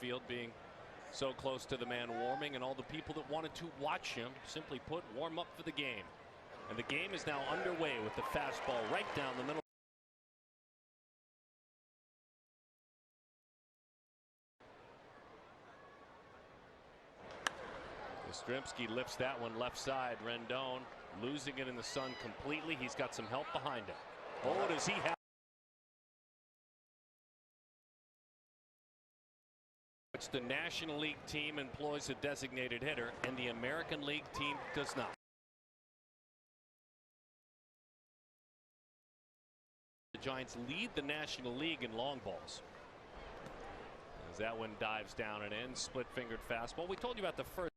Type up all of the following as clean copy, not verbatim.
field, being so close to the man warming, and all the people that wanted to watch him, simply put, warm up for the game. And the game is now underway with the fastball right down the middle. Yastrzemski lifts that one left side. Rendon losing it in the sun completely. He's got some help behind him. Oh, does he have? Which the National League team employs a designated hitter, and the American League team does not. The Giants lead the National League in long balls. As that one dives down and in, split-fingered fastball. We told you about the first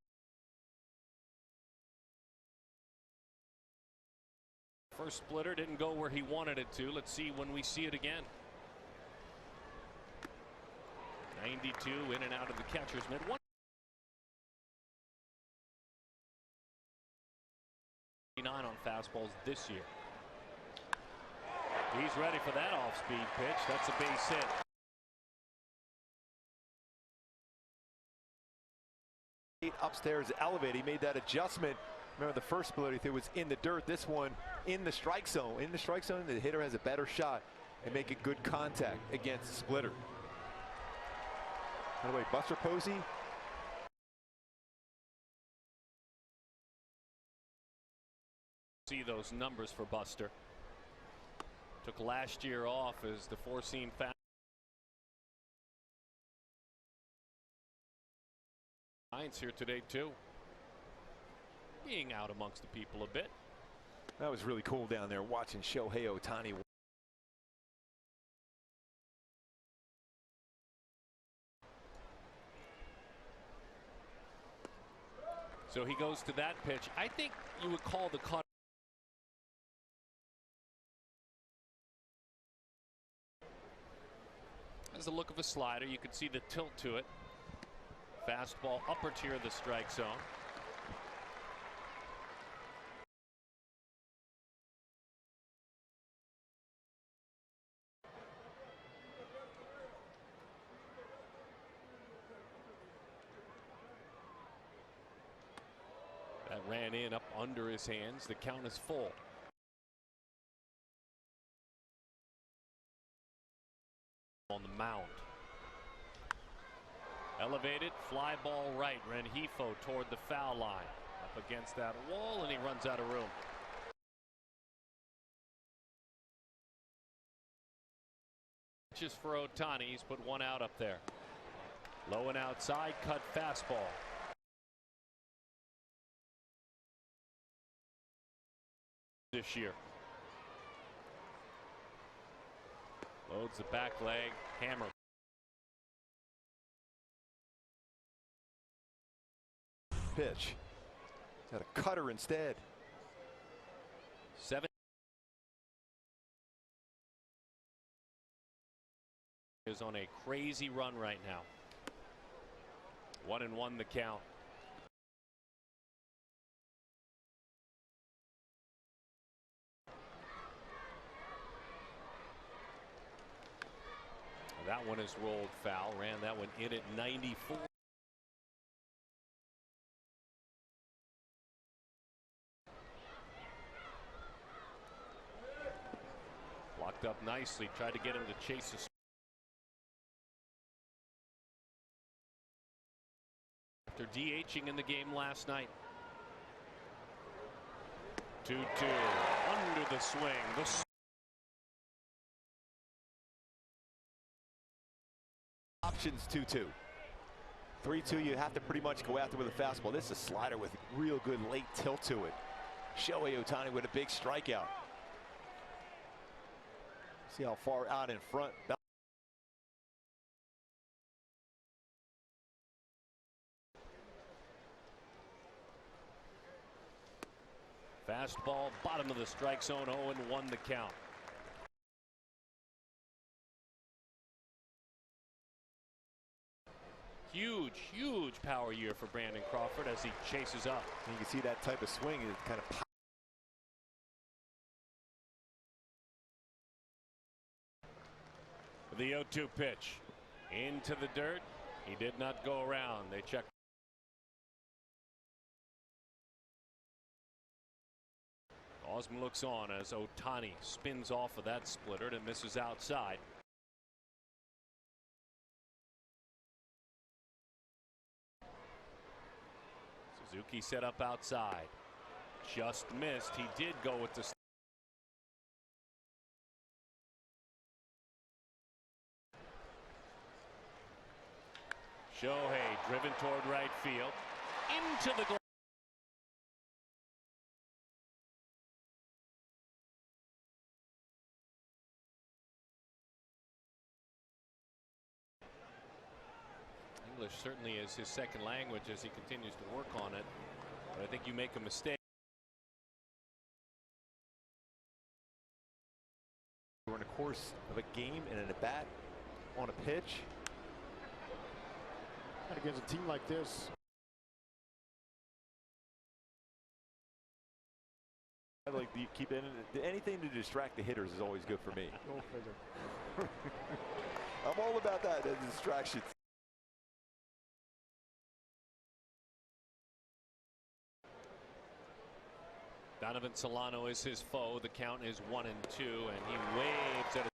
splitter, didn't go where he wanted it to. Let's see when we see it again. 92 in and out of the catcher's mitt. On fastballs this year. He's ready for that off-speed pitch. That's a base hit. Upstairs elevated. He made that adjustment. Remember the first splitter he was in the dirt. This one in the strike zone. In the strike zone, the hitter has a better shot and make a good contact against the splitter. By the way, Buster Posey. See those numbers for Buster. Took last year off as the four-seam fast. Giants here today too. Being out amongst the people a bit. That was really cool down there watching Shohei Ohtani. So he goes to that pitch. I think you would call the cut. Has the look of a slider. You can see the tilt to it. Fastball upper tier of the strike zone. That ran in up under his hands. The count is full. On the mound. Elevated fly ball right. Rengifo toward the foul line. Up against that wall, and he runs out of room. Just for Ohtani, he's put one out up there. Low and outside, cut fastball. This year. Loads the back leg, hammer. Pitch. Got a cutter instead. 7 is on a crazy run right now. 1-1 the count. That one is rolled foul. Ran that one in at 94. Locked up nicely. Tried to get him to chase a. After DHing in the game last night. 2-2 under the swing. Options 2-2. 3-2, you have to pretty much go after with a fastball. This is a slider with real good late tilt to it. Shohei Ohtani with a big strikeout. See how far out in front. Fastball, bottom of the strike zone, 0-1 the count. Huge power year for Brandon Crawford as he chases up. You can see that type of swing is kind of. The 0-2 pitch into the dirt. He did not go around. They checked. Osman looks on as Ohtani spins off of that splitter and misses outside. Suzuki set up outside. Just missed. He did go with the Shohei driven toward right field. Into the goal. English certainly is his second language as he continues to work on it. But I think you make a mistake. We're in the course of a game and in a bat on a pitch. And against a team like this, I like to keep anything to distract the hitters is always good for me. go figure. I'm all about that, the distractions. Donovan Solano is his foe. The count is 1-2, and he waves at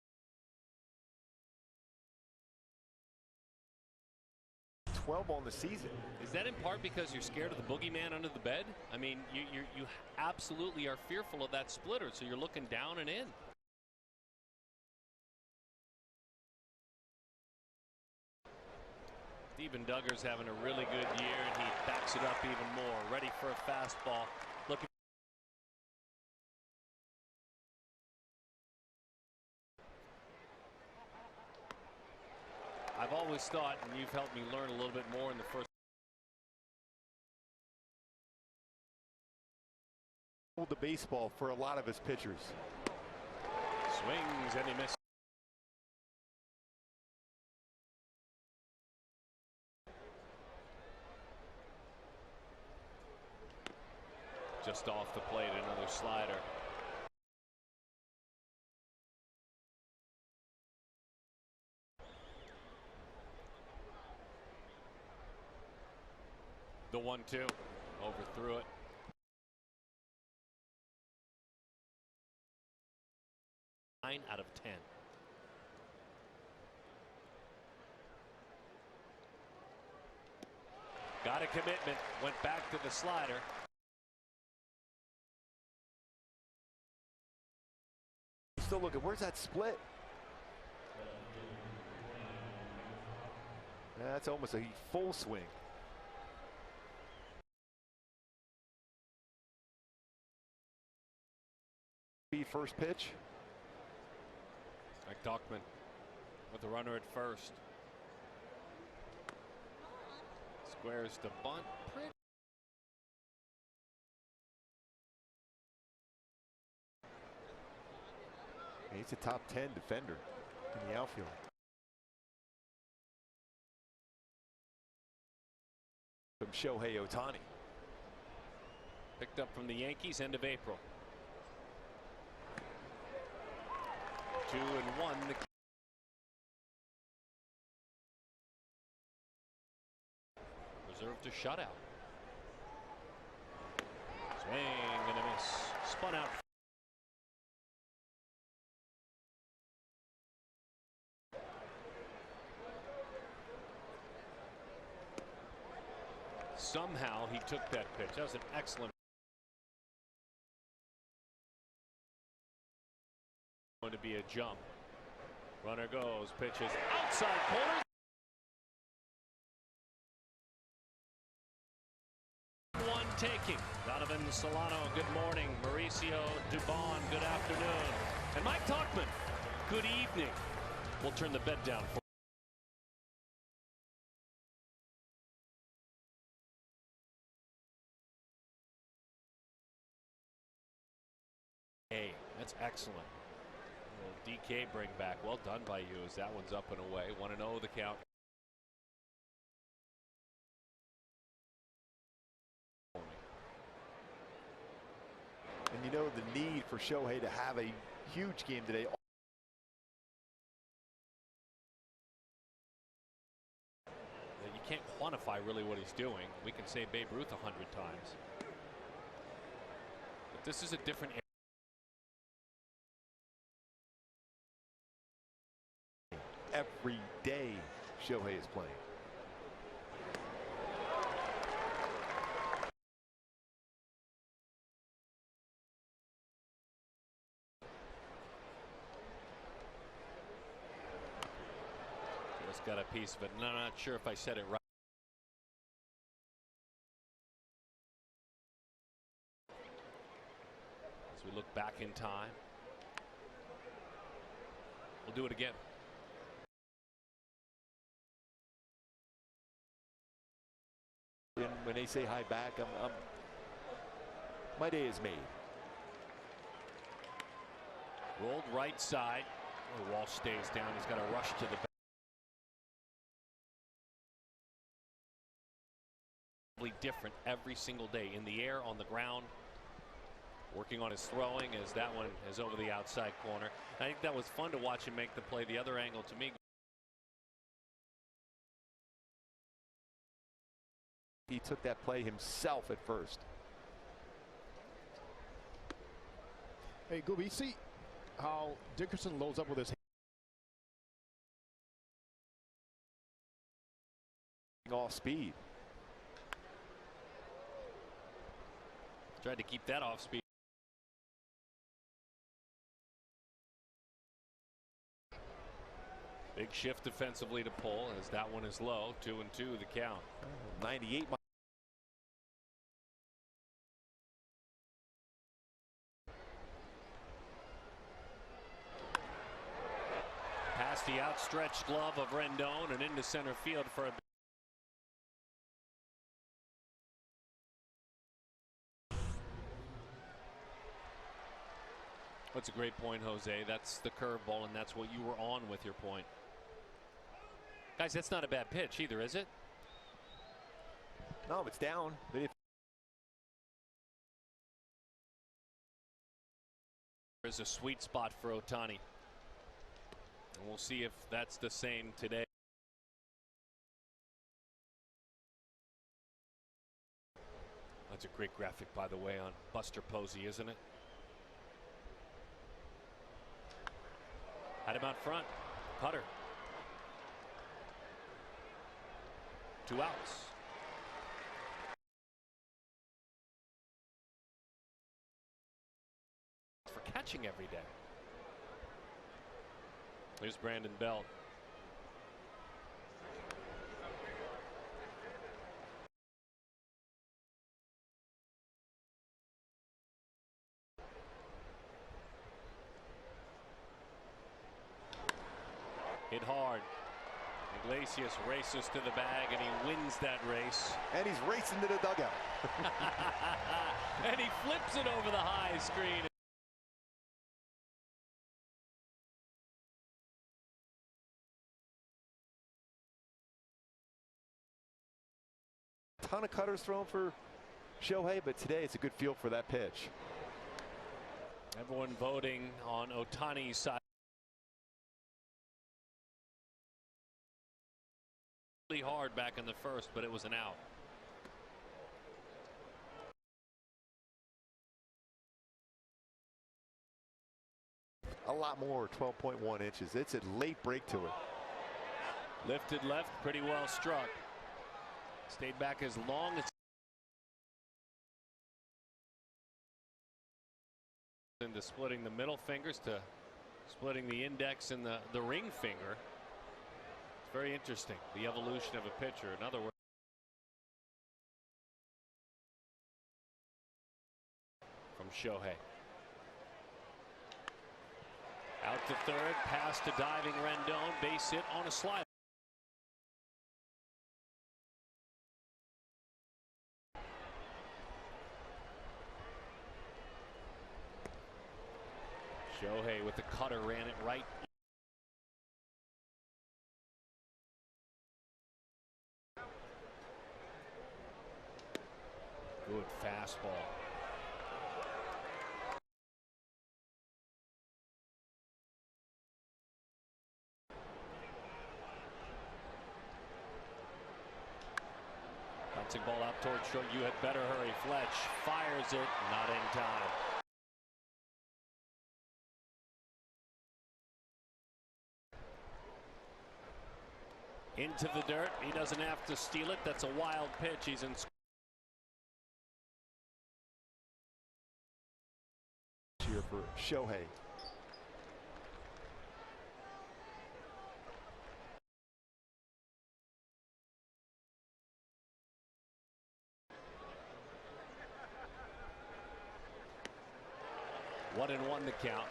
12 on the season. Is that in part because you're scared of the boogeyman under the bed? I mean, you absolutely are fearful of that splitter, so you're looking down and in. Steven Duggar's having a really good year, and he backs it up even more. Ready for a fastball. Looking. I've always thought, and you've helped me learn a little bit more in the first. Hold the baseball for a lot of his pitchers. Swings and he misses. Just off the plate, another slider. The 1-2, overthrew it. Nine out of 10. Got a commitment, went back to the slider. Still looking, where's that split? That's almost a full swing. First pitch. Mike Tauchman with the runner at first. Squares to bunt. He's a top 10 defender in the outfield. From Shohei Ohtani. Picked up from the Yankees end of April. 2-1. Reserved to shutout. Swing and a miss. Spun out. Somehow he took that pitch. That was an excellent. Going to be a jump. Runner goes, pitches outside corner. One taking. Donovan Solano, good morning. Mauricio Dubon, good afternoon. And Mike Tauchman, good evening. We'll turn the bed down for. Hey, that's excellent. DK bring back. Well done by you as that one's up and away. 1-0 the count. And you know the need for Shohei to have a huge game today. really what he's doing. We can say Babe Ruth 100 times. But this is a different era. Every day Shohei is playing. Just got a piece of it, and I'm not sure if I said it right. As we look back in time, we'll do it again. And when they say hi back, my day is made. Rolled right side. The Wall stays down. He's got to rush to the back. Different every single day, in the air, on the ground, working on his throwing, as that one is over the outside corner. I think that was fun to watch him make the play. The other angle to me, he took that play himself at first. Hey, Gooby, see how Dickerson loads up with his off speed. tried to keep that off speed. Big shift defensively to pull, as that one is low. 2-2 the count. 98. Past the outstretched glove of Rendon and into center field for a That's a great point, Jose. That's the curveball, and that's what you were on with your point. Guys, that's not a bad pitch either, is it? No, it's down. There's a sweet spot for Ohtani. And we'll see if that's the same today. That's a great graphic, by the way, on Buster Posey, isn't it? Had him out front. Cutter. 2 outs. For catching every day. Here's Brandon Belt. Hit hard. Iglesias races to the bag, and he wins that race. And he's racing to the dugout. And he flips it over the high screen. A ton of cutters thrown for Shohei, but today it's a good feel for that pitch. Everyone voting on Ohtani's side. Hard back in the first, but it was an out. A lot more, 12.1 inches. It's a late break to it. Lifted left, pretty well struck. Stayed back as long as into splitting the middle fingers to splitting the index and the ring finger. Very interesting, the evolution of a pitcher. In other words, from Shohei. Out to third, pass to diving Rendon, base hit on a slide. Shohei with the cutter ran it right. Good fastball. Bouncing ball out towards short. You had better hurry. Fletch fires it. Not in time. Into the dirt. He doesn't have to steal it. That's a wild pitch. He's in. Here for Shohei. One and one to count.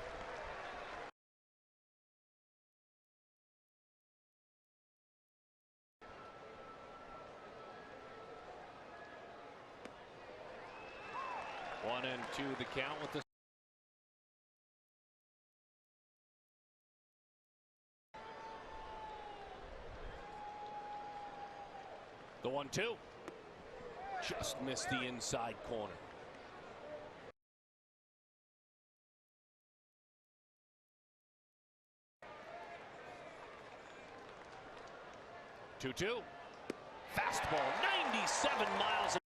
One and two the count with the. The 1-2. Just missed the inside corner. Two-two. Fastball, 97 miles.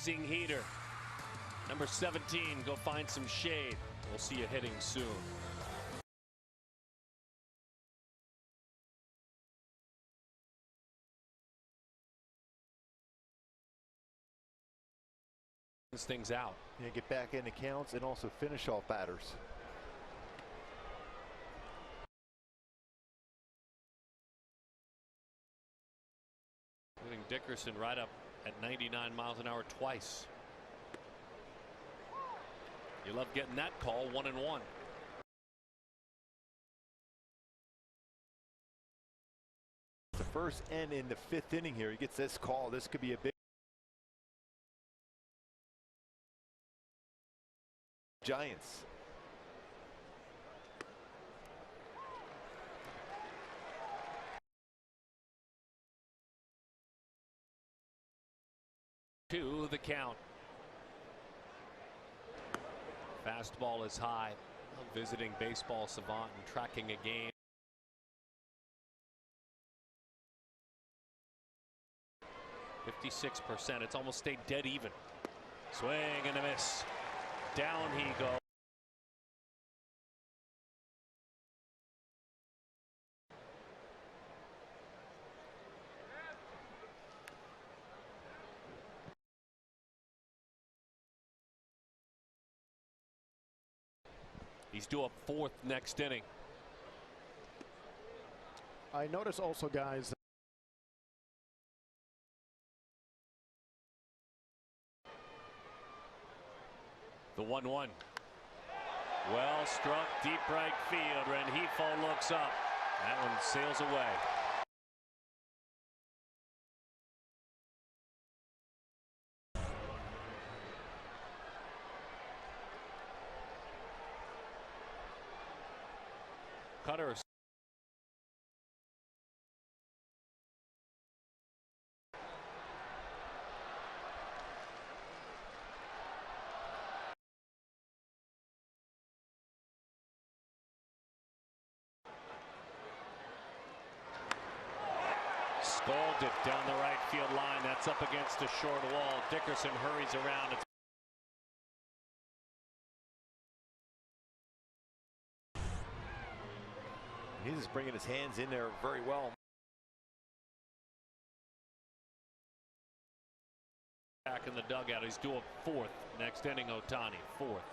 Heater. Number 17, go find some shade. We'll see you hitting soon. Things out. Yeah, get back into counts and also finish off batters. Putting Dickerson right up at 99 miles an hour twice. You love getting that call. 1-1. The first and in the fifth inning here, he gets this call. This could be a big. Giants. To the count. Fastball is high. Visiting baseball savant and tracking a game. %56%. It's almost stayed dead even. Swing and a miss. Down he goes. He's due up fourth next inning. I notice also, guys, the 1-1. Well struck, deep right field. Rengifo looks up. That one sails away. Cutter. Scalded down the right field line. That's up against a short wall. Dickerson hurries around. He's just bringing his hands in there very well. Back in the dugout. He's due up fourth next inning. Ohtani, fourth.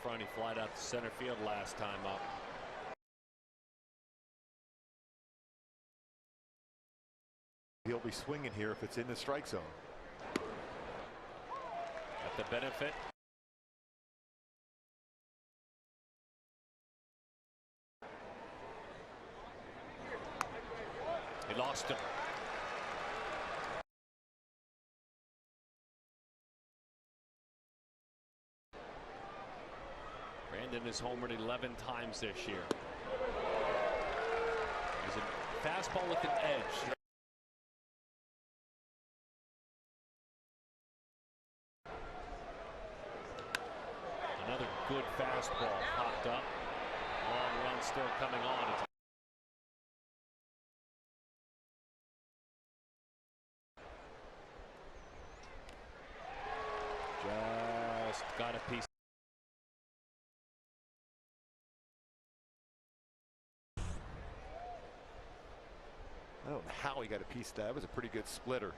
Front, he flied out to center field last time up. He'll be swinging here if it's in the strike zone. At the benefit. He lost him. Brandon has homered 11 times this year. There's a fastball with an edge. Another good fastball popped up. Long run still coming on. Just got a piece. I don't know how he got a piece of that. That was a pretty good splitter.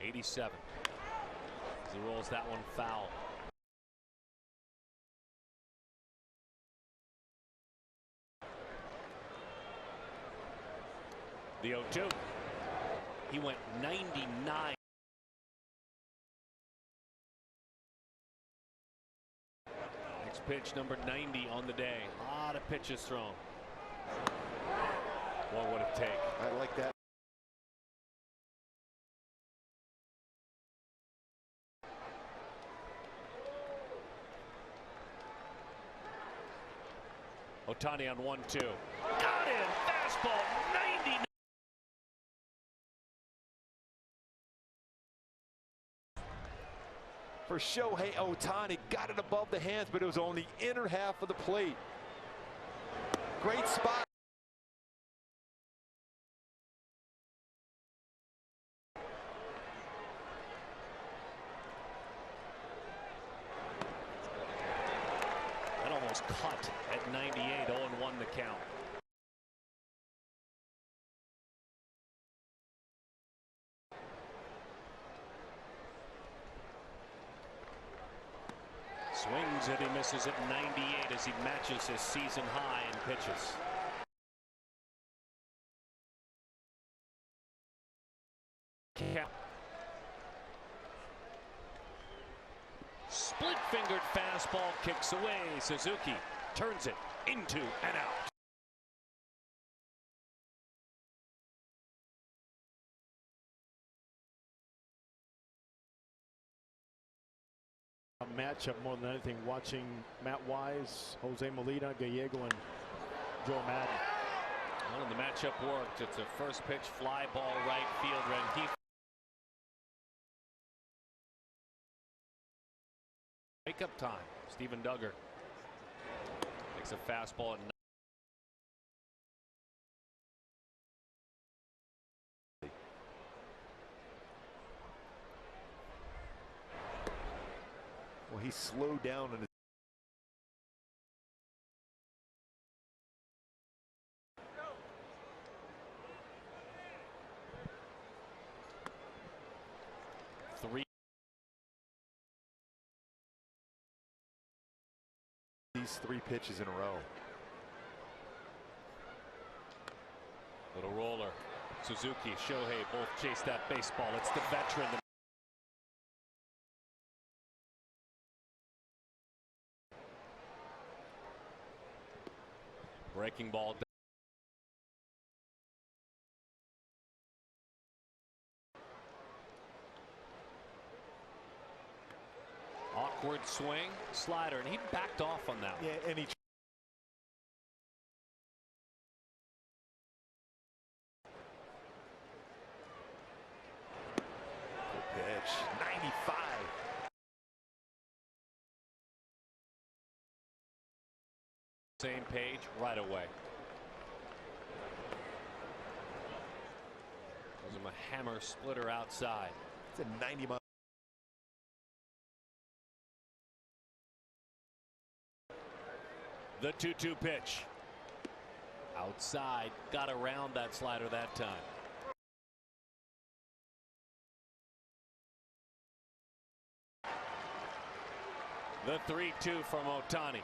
'87. As he rolls that one foul. The 0-2. He went 99. Next pitch, number 90 on the day. A lot of pitches thrown. What would it take? I like that. Ohtani on 1-2. Got him. Fastball 90. For Shohei Ohtani, got it above the hands, but it was on the inner half of the plate. Great spot. That almost cut at 98, 0-1 the count. Swings it, he misses at 98 as he matches his season high in pitches. Split-fingered fastball kicks away. Suzuki turns it into and out. A matchup more than anything, watching Matt Wise, Jose Molina, Gallego, and Joe Madden. Well, the matchup worked. It's a first pitch fly ball right field. Rengifo. Wake-up time. Steven Duggar makes a fastball at 9. Well, he slowed down in his these 3 pitches in a row. Little roller. Suzuki, Shohei both chase that baseball. It's the veteran. Breaking ball. Awkward swing, slider, and he backed off on that one. Yeah, and he pitch 95. Same page right away. Gives him a hammer splitter outside. It's a 90-mile. The 2-2 pitch. Outside, got around that slider that time. The 3-2 from Ohtani.